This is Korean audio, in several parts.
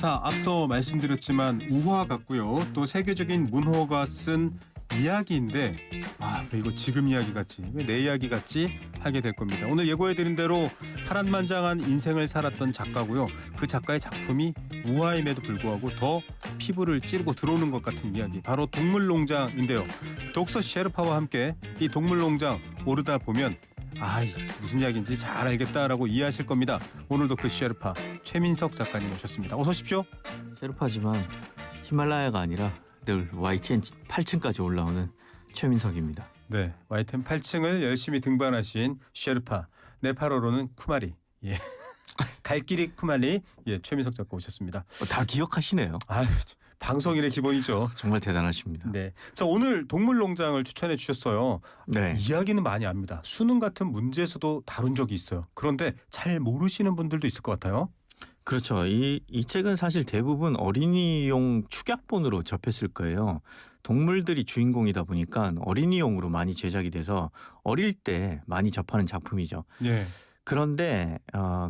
자, 앞서 말씀드렸지만 우화 같고요. 또 세계적인 문호가 쓴 이야기인데 왜 이거 지금 이야기 같지? 왜 내 이야기 같지? 하게 될 겁니다. 오늘 예고해드린 대로 파란만장한 인생을 살았던 작가고요. 그 작가의 작품이 우화임에도 불구하고 더 피부를 찌르고 들어오는 것 같은 이야기. 바로 동물농장인데요. 독서 셰르파와 함께 이 동물농장 오르다 보면 무슨 이야기인지 잘 알겠다라고 이해하실 겁니다. 오늘도 그 셰르파 최민석 작가님 오셨습니다. 어서 오십시오. 셰르파지만 히말라야가 아니라 늘 YTN 8층까지 올라오는 최민석입니다. 네, YTN 8층을 열심히 등반하신 셰르파, 네팔어로는 쿠마리. 예. 갈 길이 쿠마리. 예, 최민석 작가 오셨습니다. 다 기억하시네요. 방송인의 기본이죠. 정말 대단하십니다. 네. 자, 오늘 동물농장을 추천해 주셨어요. 네. 이야기는 많이 압니다. 수능 같은 문제에서도 다룬 적이 있어요. 그런데 잘 모르시는 분들도 있을 것 같아요. 그렇죠. 이 책은 사실 대부분 어린이용 축약본으로 접했을 거예요. 동물들이 주인공이다 보니까 어린이용으로 많이 제작이 돼서 어릴 때 많이 접하는 작품이죠. 예. 그런데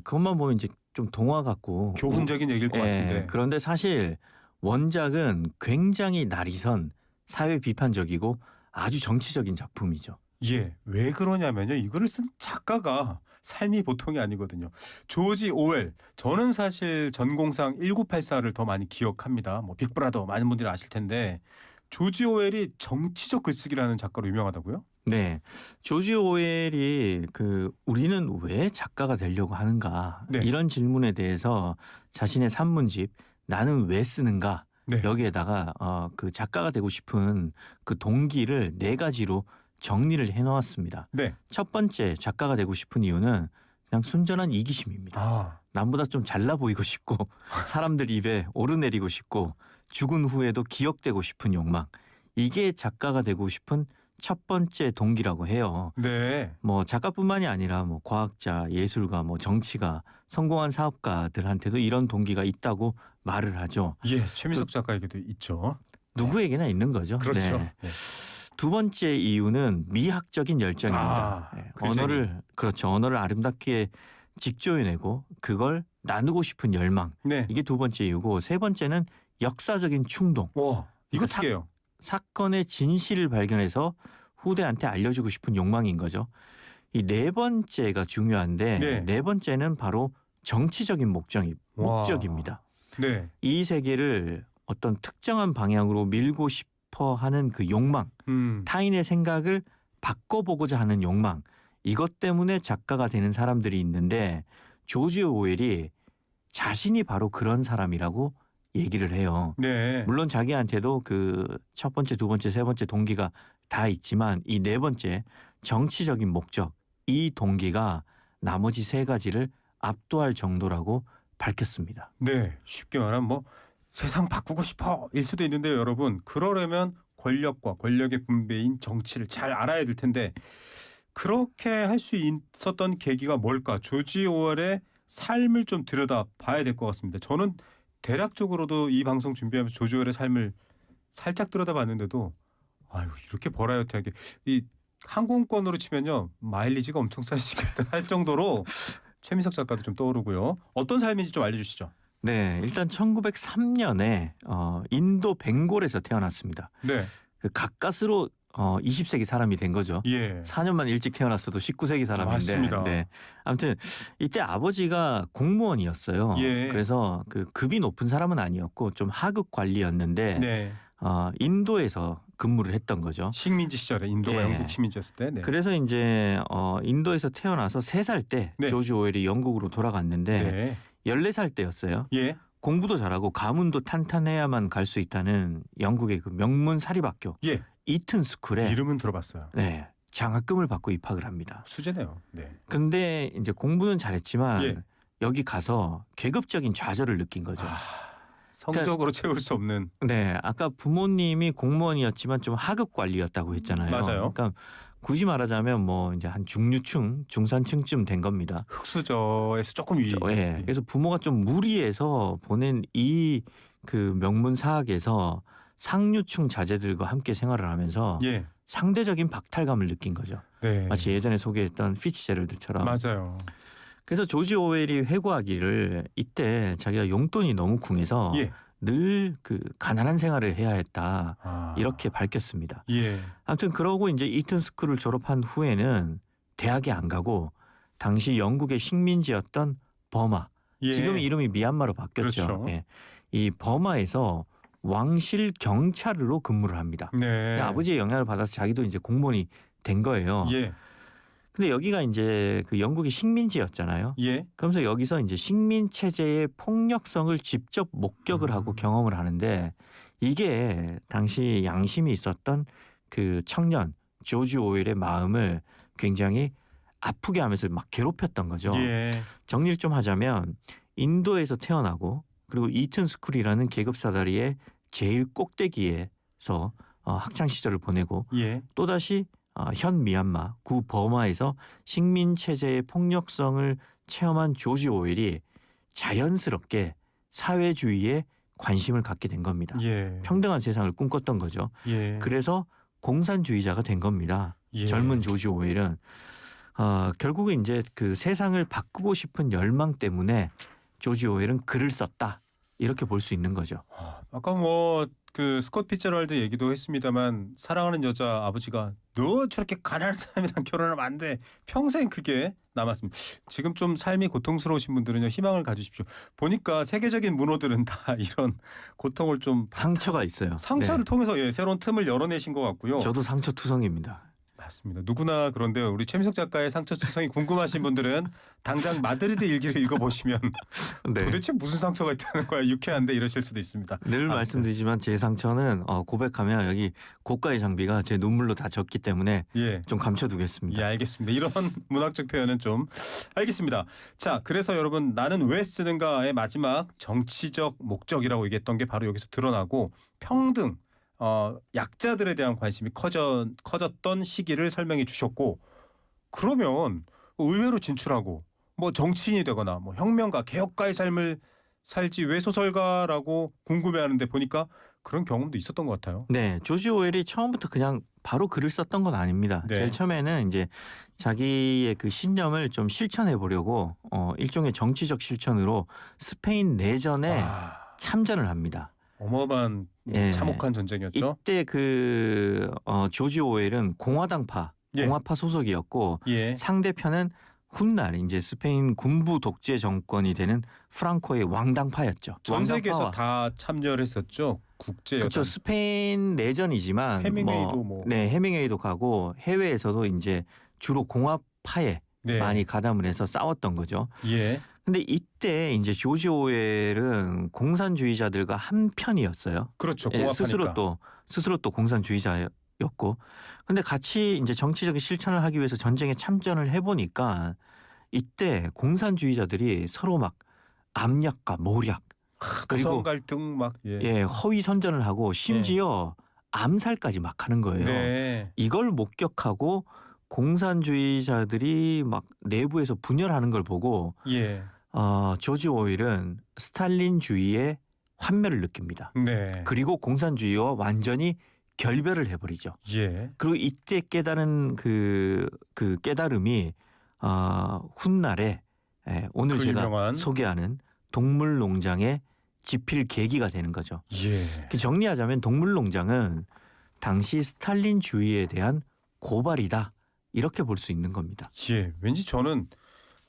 그것만 보면 이제 좀 동화 같고 교훈적인 얘기일 것 같은데. 그런데 사실 원작은 굉장히 날이선 사회 비판적이고 아주 정치적인 작품이죠. 예, 왜 그러냐면요. 이거를 쓴 작가가 삶이 보통이 아니거든요. 조지 오웰. 저는 사실 전공상 1984를 더 많이 기억합니다. 빅브라더 많은 분들이 아실 텐데 조지 오웰이 정치적 글쓰기라는 작가로 유명하다고요? 네, 조지 오웰이 우리는 왜 작가가 되려고 하는가 네. 이런 질문에 대해서 자신의 산문집 나는 왜 쓰는가 네. 여기에다가 그 작가가 되고 싶은 그 동기를 4가지로 정리를 해놓았습니다. 네. 첫 번째 작가가 되고 싶은 이유는 그냥 순전한 이기심입니다. 남보다 좀 잘나 보이고 싶고 사람들 입에 오르내리고 싶고 죽은 후에도 기억되고 싶은 욕망. 이게 작가가 되고 싶은 첫 번째 동기라고 해요. 네. 작가뿐만이 아니라 과학자, 예술가, 정치가, 성공한 사업가들한테도 이런 동기가 있다고 말을 하죠. 예, 최민석 작가에게도 있죠. 누구에게나 있는 거죠. 그렇죠. 네. 네. 두 번째 이유는 미학적인 열정입니다. 언어를 아름답게 직조해내고 그걸 나누고 싶은 열망. 네. 이게 두 번째 이유고 세 번째는 역사적인 충동. 와, 이거 특이해요. 사건의 진실을 발견해서 후대한테 알려주고 싶은 욕망인 거죠. 이 네 번째가 중요한데 네 번째는 바로 정치적인 목적입니다. 네. 이 세계를 어떤 특정한 방향으로 밀고 싶어 하는 그 욕망, 타인의 생각을 바꿔보고자 하는 욕망, 이것 때문에 작가가 되는 사람들이 있는데 조지 오웰이 자신이 바로 그런 사람이라고 얘기를 해요. 네. 물론 자기한테도 그 첫 번째, 두 번째, 세 번째 동기가 다 있지만 이 네 번째 정치적인 목적, 이 동기가 나머지 3가지를 압도할 정도라고 밝혔습니다. 네. 쉽게 말하면 세상 바꾸고 싶어 일 수도 있는데요, 여러분. 그러려면 권력과 권력의 분배인 정치를 잘 알아야 될 텐데 그렇게 할 수 있었던 계기가 뭘까? 조지 오웰의 삶을 좀 들여다봐야 될 것 같습니다. 저는 대략적으로도 이 방송 준비하면서 조지 오웰의 삶을 살짝 들여다봤는데도 이렇게 버라이어티하게 이 항공권으로 치면요 마일리지가 엄청 싸지겠다 할 정도로 최민석 작가도 좀 떠오르고요. 어떤 삶인지 좀 알려주시죠. 네, 일단 1903년에 인도 벵골에서 태어났습니다. 네. 가까스로 20세기 사람이 된 거죠. 예. 4년만 일찍 태어났어도 19세기 사람인데. 맞습니다. 네. 아무튼 이때 아버지가 공무원이었어요. 예. 그래서 급이 높은 사람은 아니었고 좀 하급 관리였는데 네. 인도에서 근무를 했던 거죠. 식민지 시절에 인도가 예. 영국 식민지였을 때. 네. 그래서 이제 인도에서 태어나서 3살 때 네. 조지 오웰이 영국으로 돌아갔는데 네. 14살 때였어요. 예. 공부도 잘하고 가문도 탄탄해야만 갈 수 있다는 영국의 그 명문 사립학교 예. 이튼 스쿨에 이름은 들어봤어요. 네, 장학금을 받고 입학을 합니다. 수제네요. 네. 근데 이제 공부는 잘했지만 예. 여기 가서 계급적인 좌절을 느낀 거죠. 성적으로 채울 수 없는. 네, 아까 부모님이 공무원이었지만 좀 하급 관리였다고 했잖아요. 맞아요. 그러니까 굳이 말하자면 이제 한 중류층, 중산층쯤 된 겁니다. 흑수저에서 조금 위. 예. 그래서 부모가 좀 무리해서 보낸 이 명문 사학에서 상류층 자제들과 함께 생활을 하면서 예. 상대적인 박탈감을 느낀 거죠. 네. 마치 예전에 소개했던 피츠제럴드처럼. 맞아요. 그래서 조지 오웰이 회고하기를 이때 자기가 용돈이 너무 궁해서 예. 늘 그 가난한 생활을 해야 했다. 아. 이렇게 밝혔습니다. 예. 아무튼 그러고 이제 이튼 스쿨을 졸업한 후에는 대학에 안 가고 당시 영국의 식민지였던 버마, 예. 지금 이름이 미얀마로 바뀌었죠. 그렇죠. 예. 이 버마에서 왕실 경찰로 근무를 합니다. 네. 아버지의 영향을 받아서 자기도 이제 공무원이 된 거예요. 예. 근데 여기가 이제 그 영국의 식민지였잖아요. 예. 그러면서 여기서 이제 식민 체제의 폭력성을 직접 목격을 하고 경험을 하는데 이게 당시 양심이 있었던 그 청년 조지 오웰의 마음을 굉장히 아프게 하면서 막 괴롭혔던 거죠. 예. 정리를 좀 하자면 인도에서 태어나고 그리고 이튼 스쿨이라는 계급 사다리의 제일 꼭대기에서 학창 시절을 보내고 예. 또다시 현 미얀마 구 버마에서 식민 체제의 폭력성을 체험한 조지 오웰이 자연스럽게 사회주의에 관심을 갖게 된 겁니다. 예. 평등한 세상을 꿈꿨던 거죠. 예. 그래서 공산주의자가 된 겁니다. 예. 젊은 조지 오웰은 결국은 이제 그 세상을 바꾸고 싶은 열망 때문에 조지 오웰은 글을 썼다. 이렇게 볼 수 있는 거죠. 아까 뭐 그 스콧 피츠제럴드 얘기도 했습니다만 사랑하는 여자 아버지가 너 저렇게 가난한 사람이랑 결혼하면 안 돼. 평생 그게 남았습니다. 지금 좀 삶이 고통스러우신 분들은요 희망을 가지십시오. 보니까 세계적인 문호들은 다 이런 고통을 좀 상처가 있어요. 상처를 네. 통해서 새로운 틈을 열어내신 것 같고요. 저도 상처투성입니다. 맞습니다. 누구나 그런데요. 우리 최민석 작가의 상처투성이 궁금하신 분들은 당장 마드리드 일기를 읽어보시면 네. 도대체 무슨 상처가 있다는 거야. 유쾌한데 이러실 수도 있습니다. 늘 아무튼. 말씀드리지만 제 상처는 고백하면 여기 고가의 장비가 제 눈물로 다 젖기 때문에 예. 좀 감춰두겠습니다. 예, 알겠습니다. 이런 문학적 표현은 좀 알겠습니다. 자, 그래서 여러분 나는 왜 쓰는가의 마지막 정치적 목적이라고 얘기했던 게 바로 여기서 드러나고 평등, 약자들에 대한 관심이 커졌던 시기를 설명해 주셨고 그러면 의회로 진출하고 뭐 정치인이 되거나 뭐 혁명가, 개혁가의 삶을 살지 왜 소설가라고 궁금해하는데 보니까 그런 경험도 있었던 것 같아요. 네, 조지 오웰이 처음부터 그냥 바로 글을 썼던 건 아닙니다. 네. 제일 처음에는 이제 자기의 그 신념을 좀 실천해 보려고 일종의 정치적 실천으로 스페인 내전에 참전을 합니다. 어마어마한 예. 참혹한 전쟁이었죠. 이때 그 조지 오웰은 공화당파, 예. 공화파 소속이었고 예. 상대편은 훗날 이제 스페인 군부 독재 정권이 되는 프랑코의 왕당파였죠. 전 세계에서 왕당파와 다 참여를 했었죠. 국제 그렇죠. 스페인 내전이지만 해밍웨이도 네, 해밍웨이도 가고 해외에서도 이제 주로 공화파에 네. 많이 가담을 해서 싸웠던 거죠. 예. 근데 이때 이제 조지 오웰은 공산주의자들과 한 편이었어요. 그렇죠. 예, 공화파니까. 스스로 또 공산주의자였고, 근데 같이 이제 정치적인 실천을 하기 위해서 전쟁에 참전을 해보니까 이때 공산주의자들이 서로 막 압력과 모략 그리고 고성 갈등 막 예, 허위 선전을 하고 심지어 암살까지 막 하는 거예요. 네. 이걸 목격하고 공산주의자들이 막 내부에서 분열하는 걸 보고 예. 조지 오웰은 스탈린주의의 환멸을 느낍니다. 네. 그리고 공산주의와 완전히 결별을 해버리죠. 예. 그리고 이때 깨달은 그 깨달음이 훗날에 오늘 그 제가 유명한 소개하는 동물농장의 지필 계기가 되는 거죠. 예. 정리하자면 동물농장은 당시 스탈린주의에 대한 고발이다. 이렇게 볼 수 있는 겁니다. 예. 왠지 저는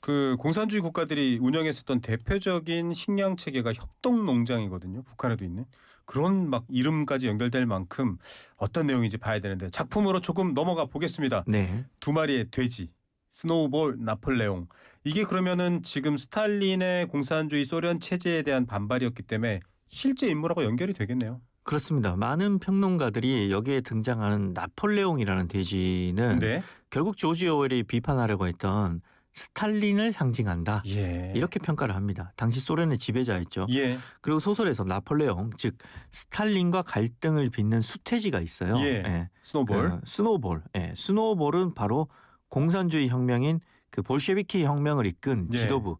그 공산주의 국가들이 운영했었던 대표적인 식량 체계가 협동농장이거든요. 북한에도 있는. 그런 막 이름까지 연결될 만큼 어떤 내용인지 봐야 되는데 작품으로 조금 넘어가 보겠습니다. 네. 두 마리의 돼지, 스노우볼, 나폴레옹. 이게 그러면은 지금 스탈린의 공산주의 소련 체제에 대한 반발이었기 때문에 실제 인물하고 연결이 되겠네요. 그렇습니다. 많은 평론가들이 여기에 등장하는 나폴레옹이라는 돼지는 네. 결국 조지 오웰이 비판하려고 했던 스탈린을 상징한다. 예. 이렇게 평가를 합니다. 당시 소련의 지배자였죠. 예. 그리고 소설에서 나폴레옹 즉 스탈린과 갈등을 빚는 수태지가 있어요. 예. 스노우볼. 스노우볼. 스노우볼은 바로 공산주의 혁명인 그 볼셰비키 혁명을 이끈 예. 지도부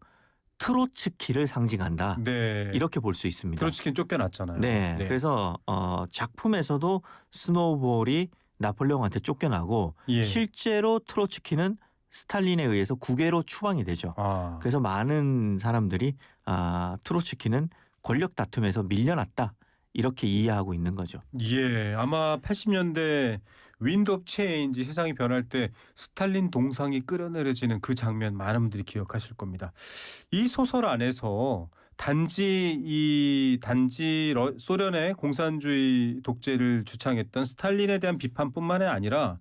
트로츠키를 상징한다. 네. 이렇게 볼 수 있습니다. 트로츠키는 쫓겨났잖아요. 네. 그래서 작품에서도 스노우볼이 나폴레옹한테 쫓겨나고 예. 실제로 트로츠키는 스탈린에 의해서 국외로 추방이 되죠. 그래서 많은 사람들이 트로츠키는 권력 다툼에서 밀려났다 이렇게 이해하고 있는 거죠. 예, 아마 80년대 윈드 오브 체인지 세상이 변할 때 스탈린 동상이 끌어내려지는 그 장면 많은 분들이 기억하실 겁니다. 이 소설 안에서 단지 소련의 공산주의 독재를 주창했던 스탈린에 대한 비판뿐만 아니라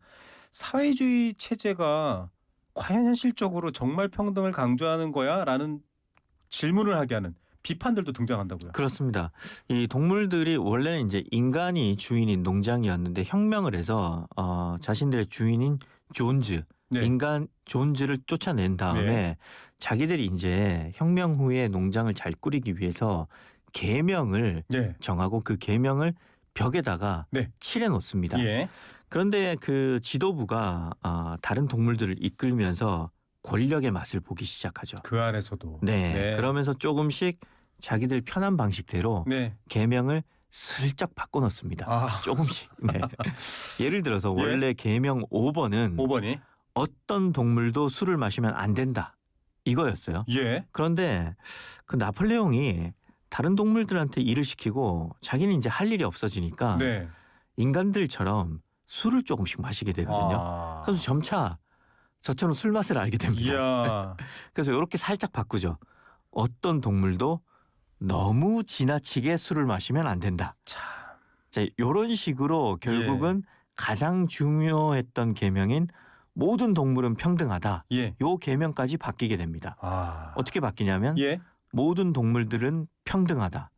사회주의 체제가 과연 현실적으로 정말 평등을 강조하는 거야? 라는 질문을 하게 하는 비판들도 등장한다고요. 그렇습니다. 이 동물들이 원래는 이제 인간이 주인인 농장이었는데 혁명을 해서 자신들의 주인인 존즈, 네. 인간 존즈를 쫓아낸 다음에 네. 자기들이 이제 혁명 후에 농장을 잘 꾸리기 위해서 계명을 네. 정하고 그 계명을 벽에다가 네. 칠해 놓습니다. 예. 그런데 그 지도부가 다른 동물들을 이끌면서 권력의 맛을 보기 시작하죠. 그 안에서도. 네. 그러면서 조금씩 자기들 편한 방식대로 네. 계명을 슬쩍 바꿔놓습니다. 조금씩. 네. 예를 들어서 예. 원래 계명 5번은 5번이. 어떤 동물도 술을 마시면 안 된다. 이거였어요. 예. 그런데 그 나폴레옹이 다른 동물들한테 일을 시키고 자기는 이제 할 일이 없어지니까 네. 인간들처럼 술을 조금씩 마시게 되거든요. 그래서 점차 저처럼 술 맛을 알게 됩니다. 이야. 그래서 이렇게 살짝 바꾸죠. 어떤 동물도 너무 지나치게 술을 마시면 안 된다. 참. 자, 이런 식으로 결국은 가장 중요했던 계명인 모든 동물은 평등하다. 예. 요 계명까지 바뀌게 됩니다. 어떻게 바뀌냐면 예. 모든 동물들은 평등하다.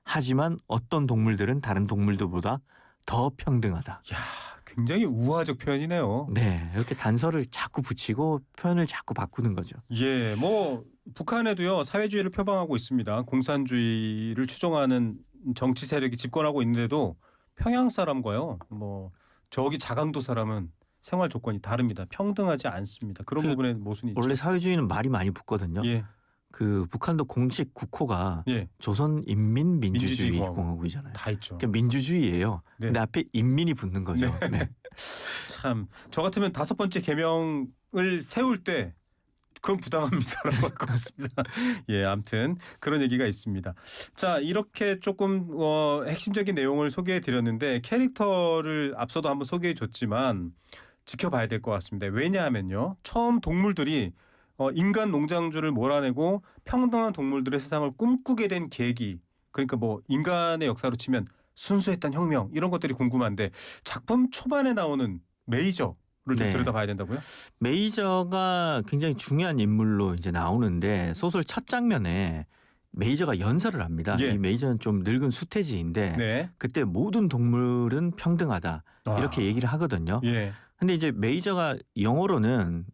하지만 어떤 동물들은 다른 동물들보다 더 평등하다. 야, 굉장히 우화적 표현이네요. 네, 이렇게 단서를 자꾸 붙이고 표현을 자꾸 바꾸는 거죠. 예, 뭐 북한에도요 사회주의를 표방하고 있습니다. 공산주의를 추종하는 정치 세력이 집권하고 있는데도 평양 사람과요, 뭐 저기 자강도 사람은 생활 조건이 다릅니다. 평등하지 않습니다. 그런 부분에 모순이 있죠. 원래 사회주의는 말이 많이 붙거든요. 예. 그 북한도 공식 국호가 예. 조선인민민주주의공화국이잖아요. 다 있죠. 그러니까 민주주의예요. 네. 근데 앞에 인민이 붙는 거죠. 네. 네. 참, 저 같으면 5번째 계명을 세울 때 그건 부당합니다라고 할 것 같습니다. 예, 아무튼 그런 얘기가 있습니다. 자, 이렇게 조금 핵심적인 내용을 소개해 드렸는데 캐릭터를 앞서도 한번 소개해 줬지만 지켜봐야 될 것 같습니다. 왜냐하면요, 처음 동물들이 인간 농장주를 몰아내고 평등한 동물들의 세상을 꿈꾸게 된 계기, 그러니까 뭐 인간의 역사로 치면 순수했던 혁명 이런 것들이 궁금한데 작품 초반에 나오는 메이저를 좀 네. 들여다봐야 된다고요? 메이저가 굉장히 중요한 인물로 이제 나오는데 소설 첫 장면에 메이저가 연설을 합니다. 예. 이 메이저는 좀 늙은 수태지인데 네. 그때 모든 동물은 평등하다 이렇게 얘기를 하거든요. 예. 근데 이제 메이저가 영어로는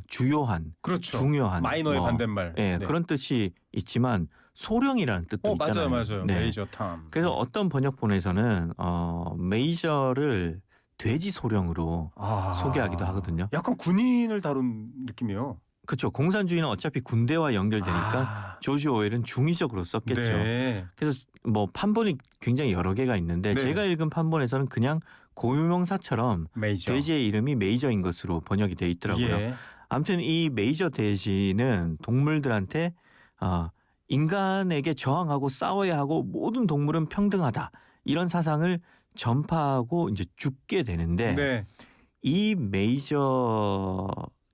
주요한, 그렇죠. 중요한, 마이너의 반대말. 예, 네. 그런 뜻이 있지만 소령이라는 뜻도 있잖아요. 맞아요. 네. 메이저 탐. 그래서 어떤 번역본에서는 메이저를 돼지 소령으로 소개하기도 하거든요. 약간 군인을 다룬 느낌이요. 그렇죠. 공산주의는 어차피 군대와 연결되니까 조지 오웰은 중의적으로 썼겠죠. 네. 그래서 뭐 판본이 굉장히 여러 개가 있는데 네. 제가 읽은 판본에서는 그냥 고유명사처럼 메이저. 돼지의 이름이 메이저인 것으로 번역이 되어 있더라고요. 예. 아무튼 이 메이저 돼지는 동물들한테 인간에게 저항하고 싸워야 하고 모든 동물은 평등하다 이런 사상을 전파하고 이제 죽게 되는데 네. 이 메이저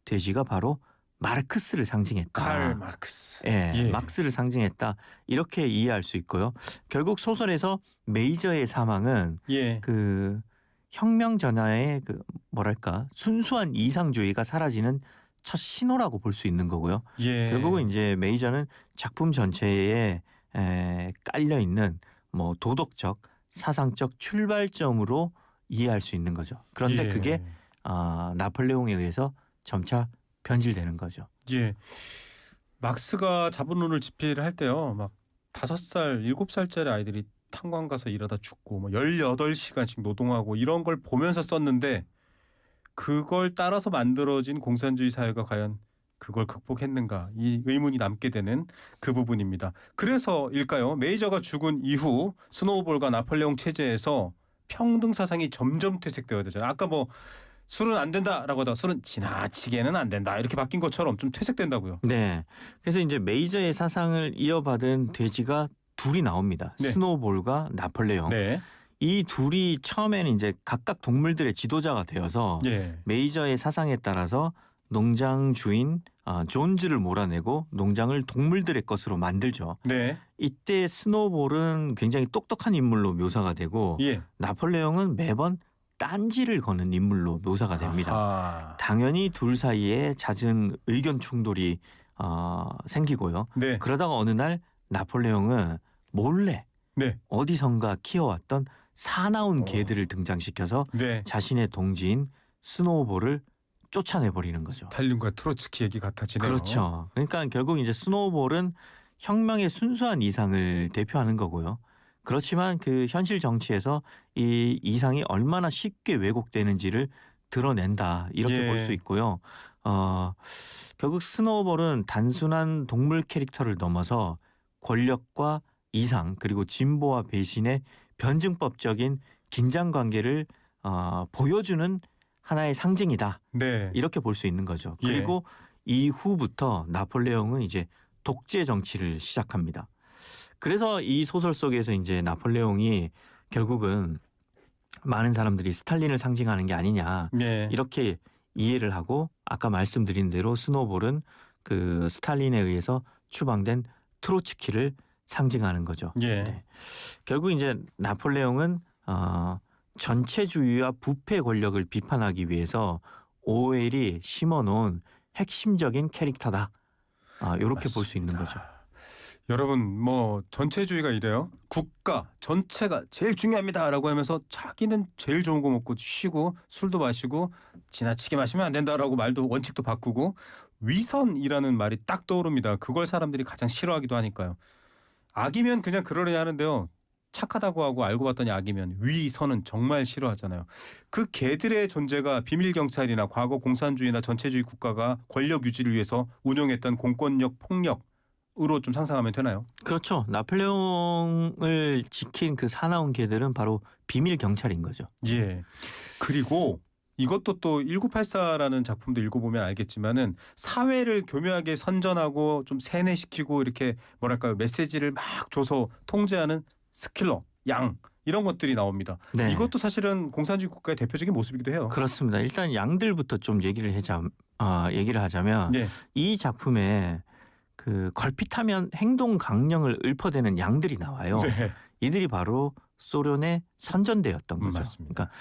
돼지가 바로 마르크스를 상징했다. 칼 마르크스. 예, 막스를 상징했다. 이렇게 이해할 수 있고요. 결국 소설에서 메이저의 사망은 예. 그 혁명 전야의 그 뭐랄까 순수한 이상주의가 사라지는 첫 신호라고 볼 수 있는 거고요. 예. 결국은 이제 메이저는 작품 전체에 깔려 있는 뭐 도덕적, 사상적 출발점으로 이해할 수 있는 거죠. 그런데 예. 그게 나폴레옹에 의해서 점차 변질되는 거죠. 예. 막스가 자본론을 집필을 할 때요. 막 5살, 7살짜리 아이들이 탄광 가서 일하다 죽고 뭐 18시간씩 노동하고 이런 걸 보면서 썼는데 그걸 따라서 만들어진 공산주의 사회가 과연 그걸 극복했는가 이 의문이 남게 되는 그 부분입니다. 그래서일까요? 메이저가 죽은 이후 스노우볼과 나폴레옹 체제에서 평등 사상이 점점 퇴색되어야 되잖아요. 아까 뭐 술은 안 된다라고 하다가 술은 지나치게는 안 된다 이렇게 바뀐 것처럼 좀 퇴색된다고요. 네. 그래서 이제 메이저의 사상을 이어받은 돼지가 둘이 나옵니다. 네. 스노우볼과 나폴레옹. 네. 이 둘이 처음에는 이제 각각 동물들의 지도자가 되어서 예. 메이저의 사상에 따라서 농장 주인 존즈를 몰아내고 농장을 동물들의 것으로 만들죠. 네. 이때 스노우볼은 굉장히 똑똑한 인물로 묘사가 되고 예. 나폴레옹은 매번 딴지를 거는 인물로 묘사가 됩니다. 아하. 당연히 둘 사이에 잦은 의견 충돌이 생기고요. 네. 그러다가 어느 날 나폴레옹은 몰래 네. 어디선가 키워왔던 사나운 개들을 등장시켜서 네. 자신의 동지인 스노우볼을 쫓아내버리는 거죠. 스탈린과 트로츠키 얘기 같아지네요. 그렇죠. 그러니까 결국 이제 스노우볼은 혁명의 순수한 이상을 대표하는 거고요. 그렇지만 그 현실 정치에서 이 이상이 얼마나 쉽게 왜곡되는지를 드러낸다 이렇게 예. 볼 수 있고요. 결국 스노우볼은 단순한 동물 캐릭터를 넘어서 권력과 이상 그리고 진보와 배신의 변증법적인 긴장 관계를 보여주는 하나의 상징이다. 네. 이렇게 볼 수 있는 거죠. 예. 그리고 이후부터 나폴레옹은 이제 독재 정치를 시작합니다. 그래서 이 소설 속에서 이제 나폴레옹이 결국은 많은 사람들이 스탈린을 상징하는 게 아니냐 네. 이렇게 이해를 하고 아까 말씀드린 대로 스노볼은 그 스탈린에 의해서 추방된 트로츠키를 상징하는 거죠. 예. 네. 결국 이제 나폴레옹은 전체주의와 부패 권력을 비판하기 위해서 오웰이 심어놓은 핵심적인 캐릭터다. 이렇게 볼 수 있는 거죠. 여러분 뭐 전체주의가 이래요. 국가 전체가 제일 중요합니다라고 하면서 자기는 제일 좋은 거 먹고 쉬고 술도 마시고 지나치게 마시면 안 된다라고 말도 원칙도 바꾸고 위선이라는 말이 딱 떠오릅니다. 그걸 사람들이 가장 싫어하기도 하니까요. 악이면 그냥 그러려니 하는데요. 착하다고 하고 알고 봤더니 악이면 위선은 정말 싫어하잖아요. 그 개들의 존재가 비밀 경찰이나 과거 공산주의나 전체주의 국가가 권력 유지를 위해서 운용했던 공권력 폭력으로 좀 상상하면 되나요? 그렇죠. 나폴레옹을 지킨 그 사나운 개들은 바로 비밀 경찰인 거죠. 예. 그리고 이것도 또 1984라는 작품도 읽어보면 알겠지만은 사회를 교묘하게 선전하고 좀 세뇌시키고 이렇게 뭐랄까요 메시지를 막 줘서 통제하는 스킬러, 양 이런 것들이 나옵니다. 네. 이것도 사실은 공산주의 국가의 대표적인 모습이기도 해요. 그렇습니다. 일단 양들부터 좀 얘기를 하자면 네. 이 작품에 그 걸핏하면 행동 강령을 읊어대는 양들이 나와요. 네. 이들이 바로 소련의 선전대였던 거죠. 맞습니다. 그러니까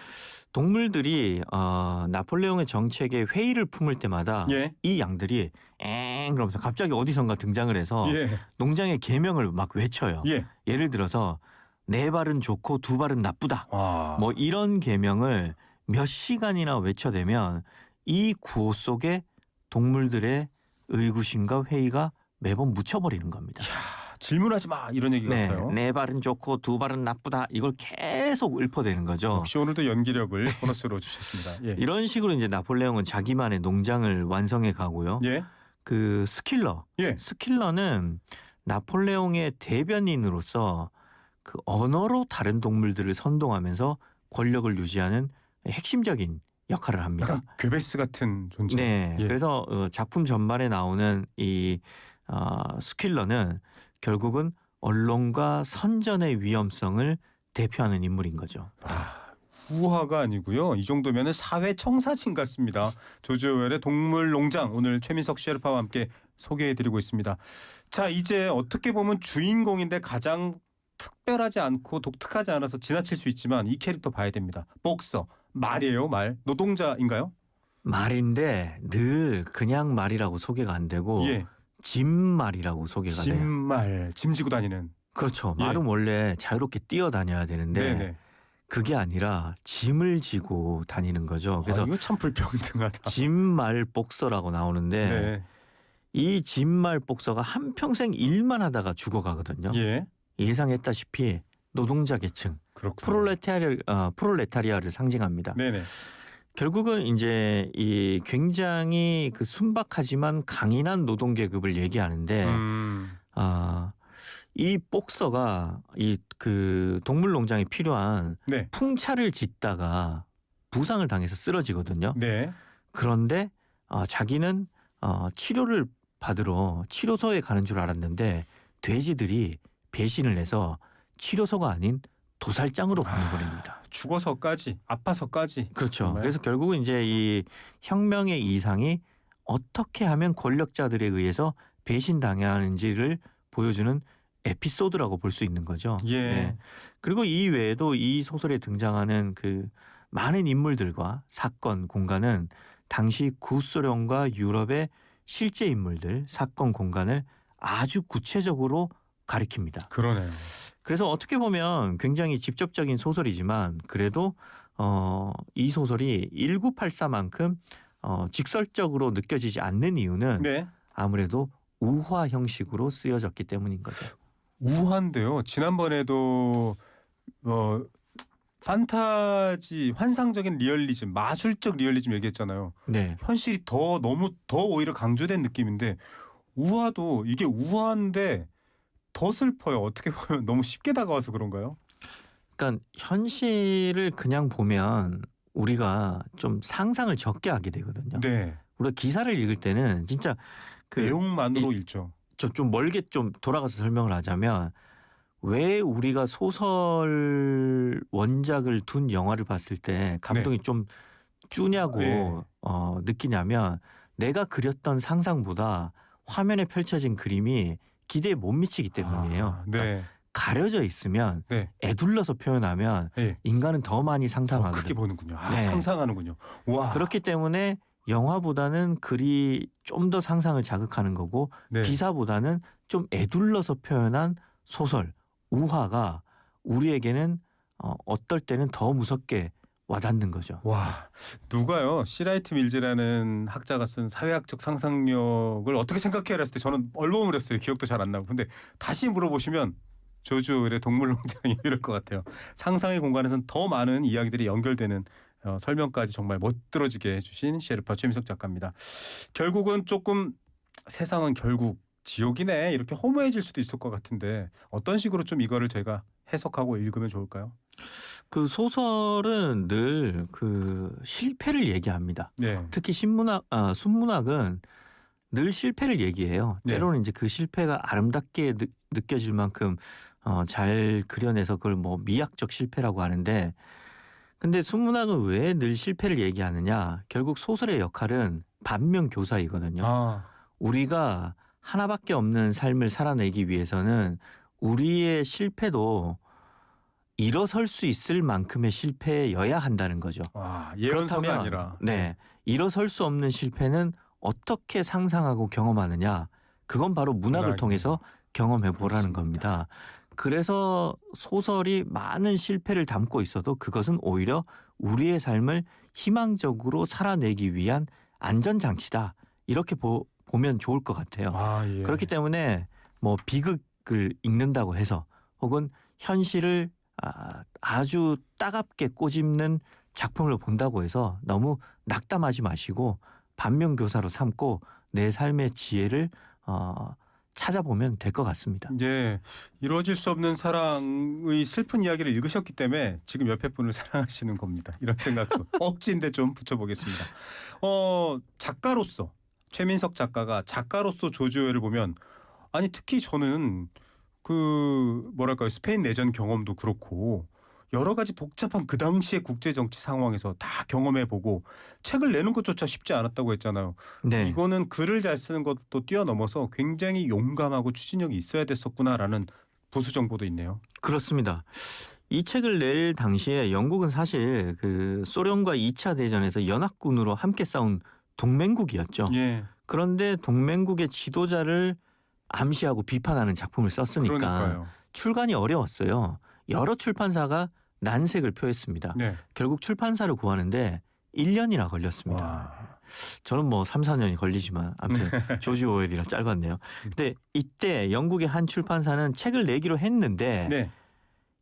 동물들이 나폴레옹의 정책에 회의를 품을 때마다 예. 이 양들이 엥 그러면서 갑자기 어디선가 등장을 해서 예. 농장의 계명을 막 외쳐요. 예. 예를 들어서 네 발은 좋고 두 발은 나쁘다. 와. 뭐 이런 계명을 몇 시간이나 외쳐대면 이 구호 속에 동물들의 의구심과 회의가 매번 묻혀버리는 겁니다. 질문하지 마 이런 얘기 네, 같아요. 네 발은 좋고 두 발은 나쁘다. 이걸 계속 읊어대는 거죠. 역시 오늘도 연기력을 보너스로 주셨습니다. 예. 이런 식으로 이제 나폴레옹은 자기만의 농장을 완성해 가고요. 예. 그 스킬러, 예. 스킬러는 나폴레옹의 대변인으로서 그 언어로 다른 동물들을 선동하면서 권력을 유지하는 핵심적인 역할을 합니다. 약간 괴베스 같은 존재. 네, 예. 그래서 작품 전반에 나오는 이 스킬러는 결국은 언론과 선전의 위험성을 대표하는 인물인 거죠. 후화가 아니고요. 이 정도면 사회 청사진 같습니다. 조지 오웰의 동물농장 오늘 최민석 셰르파와 함께 소개해드리고 있습니다. 자 이제 어떻게 보면 주인공인데 가장 특별하지 않고 독특하지 않아서 지나칠 수 있지만 이 캐릭터 봐야 됩니다. 복서 말이에요 말 노동자인가요? 말인데 늘 그냥 말이라고 소개가 안 되고 예. 짐말이라고 소개가 돼요. 짐말 짐 지고 다니는. 그렇죠. 예. 말은 원래 자유롭게 뛰어다녀야 되는데 네네. 그게 아니라 짐을 지고 다니는 거죠. 그래서 이거 참 불평등하다. 짐말 복서라고 나오는데 네. 이 짐말 복서가 한평생 일만 하다가 죽어가거든요. 예. 예상했다시피 노동자 계층 그렇군요. 프롤레타리아를 상징합니다. 네네. 결국은 이제 이 굉장히 그 순박하지만 강인한 노동 계급을 얘기하는데 이 복서가 이 그 동물 농장에 필요한 네. 풍차를 짓다가 부상을 당해서 쓰러지거든요. 네. 그런데 자기는 치료를 받으러 치료소에 가는 줄 알았는데 돼지들이 배신을 해서 치료소가 아닌 도살장으로 보내버립니다. 죽어서까지, 아파서까지. 그렇죠. 정말. 그래서 결국은 이제 이 혁명의 이상이 어떻게 하면 권력자들에 의해서 배신당하는지를 보여주는 에피소드라고 볼 수 있는 거죠. 예. 그리고 이 외에도 이 소설에 등장하는 그 많은 인물들과 사건, 공간은 당시 구소련과 유럽의 실제 인물들, 사건, 공간을 아주 구체적으로 가리킵니다. 그러네요. 그래서 어떻게 보면 굉장히 직접적인 소설이지만 그래도 이 소설이 1984만큼 직설적으로 느껴지지 않는 이유는 네. 아무래도 우화 형식으로 쓰여졌기 때문인 거죠. 우화인데요. 지난번에도 판타지, 환상적인 리얼리즘, 마술적 리얼리즘 얘기했잖아요. 네. 현실이 너무 오히려 강조된 느낌인데 우화도 이게 우화인데 더 슬퍼요. 어떻게 보면 너무 쉽게 다가와서 그런가요? 그러니까 현실을 그냥 보면 우리가 좀 상상을 적게 하게 되거든요. 네. 우리가 기사를 읽을 때는 진짜 그 내용만으로 읽죠. 좀 멀게 좀 돌아가서 설명을 하자면 왜 우리가 소설 원작을 둔 영화를 봤을 때 감동이 좀 주냐고 네. 느끼냐면 내가 그렸던 상상보다 화면에 펼쳐진 그림이 기대에 못 미치기 때문이에요. 네. 그러니까 가려져 있으면 네. 애둘러서 표현하면 네. 인간은 더 많이 더 상상하거든요. 크게 보는군요. 네. 상상하는군요. 와. 그렇기 때문에 영화보다는 글이 좀 더 상상을 자극하는 거고 네. 기사보다는 좀 애둘러서 표현한 소설, 우화가 우리에게는 어떨 때는 더 무섭게 와닿는 거죠. 와, 누가요? 시라이트 밀즈라는 학자가 쓴 사회학적 상상력을 어떻게 생각해야 했을 때 저는 얼버무렸어요. 기억도 잘 안 나고. 근데 다시 물어보시면 조지 오웰의 동물농장이 이럴 것 같아요. 상상의 공간에서는 더 많은 이야기들이 연결되는 설명까지 정말 멋들어지게 해주신 셰르파 최민석 작가입니다. 결국은 조금 세상은 결국 지옥이네 이렇게 허무해질 수도 있을 것 같은데 어떤 식으로 좀 이거를 제가 해석하고 읽으면 좋을까요? 그 소설은 늘 그 실패를 얘기합니다. 네. 특히 순문학은 늘 실패를 얘기해요. 네. 때로는 이제 그 실패가 아름답게 느껴질 만큼 잘 그려내서 그걸 뭐 미학적 실패라고 하는데, 근데 순문학은 왜 늘 실패를 얘기하느냐? 결국 소설의 역할은 반면교사이거든요. 우리가 하나밖에 없는 삶을 살아내기 위해서는 우리의 실패도 일어설 수 있을 만큼의 실패여야 한다는 거죠. 예언서가 그렇다면 아니라. 네, 일어설 수 없는 실패는 어떻게 상상하고 경험하느냐? 그건 바로 문학을 문학이요. 통해서 경험해 보라는 그렇습니다. 겁니다. 그래서 소설이 많은 실패를 담고 있어도 그것은 오히려 우리의 삶을 희망적으로 살아내기 위한 안전장치다. 이렇게 보면 좋을 것 같아요. 예. 그렇기 때문에 뭐 비극을 읽는다고 해서 혹은 현실을 아주 따갑게 꼬집는 작품을 본다고 해서 너무 낙담하지 마시고 반면교사로 삼고 내 삶의 지혜를 찾아보면 될 것 같습니다. 예, 이루어질 수 없는 사랑의 슬픈 이야기를 읽으셨기 때문에 지금 옆에 분을 사랑하시는 겁니다. 이런 생각도 억지인데 좀 붙여보겠습니다. 작가로서 최민석 작가가 작가로서 조지 오웰을 보면 아니 특히 저는 그 뭐랄까요 스페인 내전 경험도 그렇고 여러 가지 복잡한 그 당시의 국제 정치 상황에서 다 경험해보고 책을 내는 것조차 쉽지 않았다고 했잖아요. 네. 이거는 글을 잘 쓰는 것도 뛰어넘어서 굉장히 용감하고 추진력이 있어야 됐었구나라는 부수 정보도 있네요. 그렇습니다. 이 책을 낼 당시에 영국은 사실 그 소련과 2차 대전에서 연합군으로 함께 싸운 동맹국이었죠. 예. 그런데 동맹국의 지도자를 암시하고 비판하는 작품을 썼으니까 그러니까요. 출간이 어려웠어요. 여러 출판사가 난색을 표했습니다. 네. 결국 출판사를 구하는데 1년이나 걸렸습니다. 와. 저는 뭐 3, 4년이 걸리지만 아무튼 조지 오웰이라 짧았네요. 근데 이때 영국의 한 출판사는 책을 내기로 했는데 네.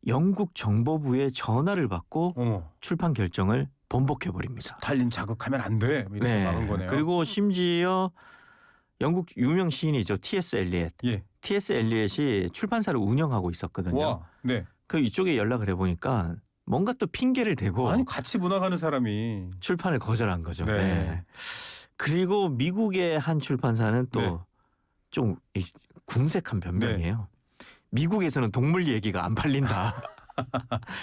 영국 정보부의 전화를 받고 어머. 출판 결정을 번복해버립니다. 스탈린 자극하면 안 돼. 이렇게 막은 거네요. 그리고 심지어 영국 유명 시인이죠. T.S. 엘리엇. 예. T.S. 엘리엇이 출판사를 운영하고 있었거든요. 와. 네. 그 이쪽에 연락을 해보니까 뭔가 또 핑계를 대고 아니 같이 문학하는 사람이 출판을 거절한 거죠. 네. 네. 그리고 미국의 한 출판사는 네. 또 좀 궁색한 변명이에요. 미국에서는 동물 얘기가 안 팔린다.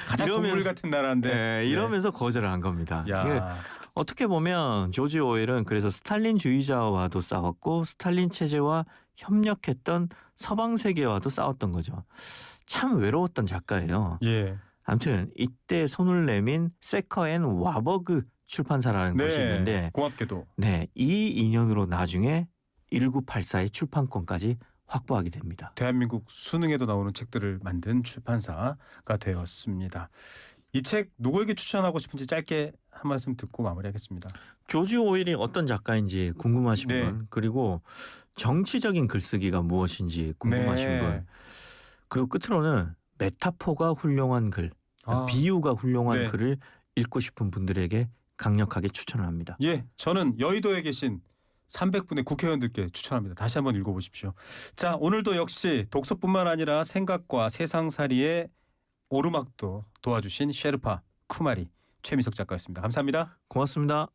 가장 동물 같은 나라인데 네, 이러면서 거절을 한 겁니다. 이게 야. 어떻게 보면 조지 오웰은 그래서 스탈린주의자와도 싸웠고 스탈린 체제와 협력했던 서방 세계와도 싸웠던 거죠. 참 외로웠던 작가예요. 예. 아무튼 이때 손을 내민 세커 앤 와버그 출판사라는 곳이 있는데 고맙게도 네, 이 인연으로 나중에 1984의 출판권까지 확보하게 됩니다. 대한민국 수능에도 나오는 책들을 만든 출판사가 되었습니다. 이 책 누구에게 추천하고 싶은지 짧게 한 말씀 듣고 마무리하겠습니다. 조지 오웰이 어떤 작가인지 궁금하신 네. 분, 그리고 정치적인 글쓰기가 무엇인지 궁금하신 네. 분, 그리고 끝으로는 메타포가 훌륭한 글, 비유가 훌륭한 네. 글을 읽고 싶은 분들에게 강력하게 추천을 합니다. 예, 저는 여의도에 계신 300분의 국회의원들께 추천합니다. 다시 한번 읽어보십시오. 자, 오늘도 역시 독서뿐만 아니라 생각과 세상살이의 오르막도 도와주신 셰르파 쿠마리 최미석 작가였습니다. 감사합니다. 고맙습니다.